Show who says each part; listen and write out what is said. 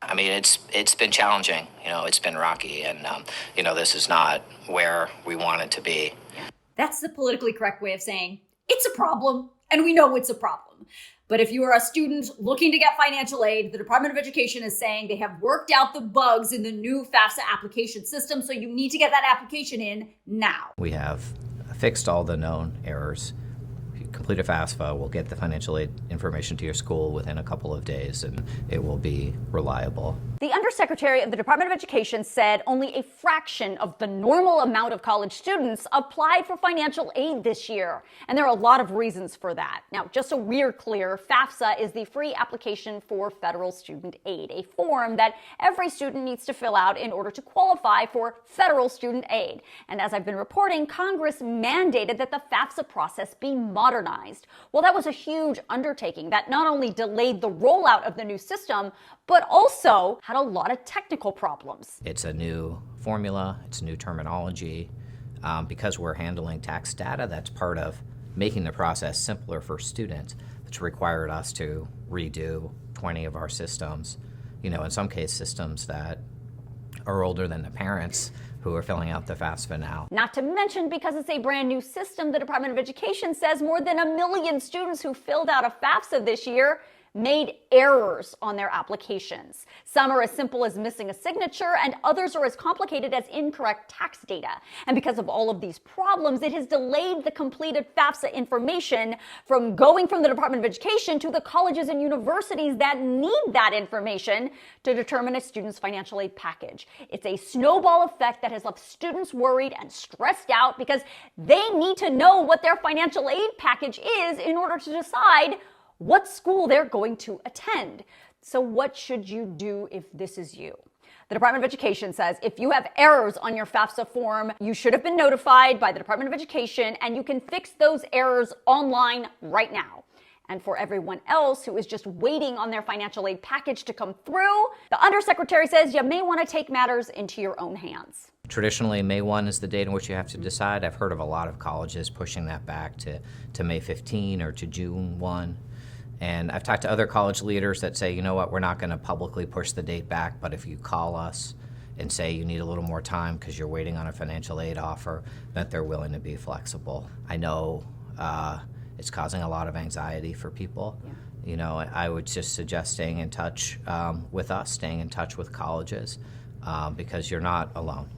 Speaker 1: I mean, it's been challenging. It's been rocky, and this is not where we want it to be.
Speaker 2: That's the politically correct way of saying it's a problem, and we know it's a problem. But if you are a student looking to get financial aid, the Department of Education is saying they have worked out the bugs in the new FAFSA application system, so you need to get that application in now.
Speaker 3: We have fixed all the known errors. If you complete a FAFSA, we'll get the financial aid information to your school within a couple of days, and it will be reliable.
Speaker 4: The Undersecretary of the Department of Education said only a fraction of the normal amount of college students applied for financial aid this year. And there are a lot of reasons for that. Now, just so we're clear, FAFSA is the free application for federal student aid, a form that every student needs to fill out in order to qualify for federal student aid. And as I've been reporting, Congress mandated that the FAFSA process be modernized. Well, that was a huge undertaking that not only delayed the rollout of the new system, but also had a lot of technical problems.
Speaker 3: It's a new formula, it's new terminology. Because we're handling tax data, that's part of making the process simpler for students. It's required us to redo 20 of our systems, in some case systems that are older than the parents who are filling out the FAFSA now.
Speaker 4: Not to mention, because it's a brand new system, the Department of Education says more than 1 million students who filled out a FAFSA this year made errors on their applications. Some are as simple as missing a signature, and others are as complicated as incorrect tax data. And because of all of these problems, it has delayed the completed FAFSA information from going from the Department of Education to the colleges and universities that need that information to determine a student's financial aid package. It's a snowball effect that has left students worried and stressed out because they need to know what their financial aid package is in order to decide what school they're going to attend. So what should you do if this is you? The Department of Education says if you have errors on your FAFSA form, you should have been notified by the Department of Education, and you can fix those errors online right now. And for everyone else who is just waiting on their financial aid package to come through, the Undersecretary says you may want to take matters into your own hands.
Speaker 3: Traditionally, May 1 is the date in which you have to decide. I've heard of a lot of colleges pushing that back to May 15 or to June 1. And I've talked to other college leaders that say, we're not going to publicly push the date back, but if you call us and say you need a little more time because you're waiting on a financial aid offer, that they're willing to be flexible. I know it's causing a lot of anxiety for people. Yeah. I would just suggest staying in touch with us, staying in touch with colleges, because you're not alone.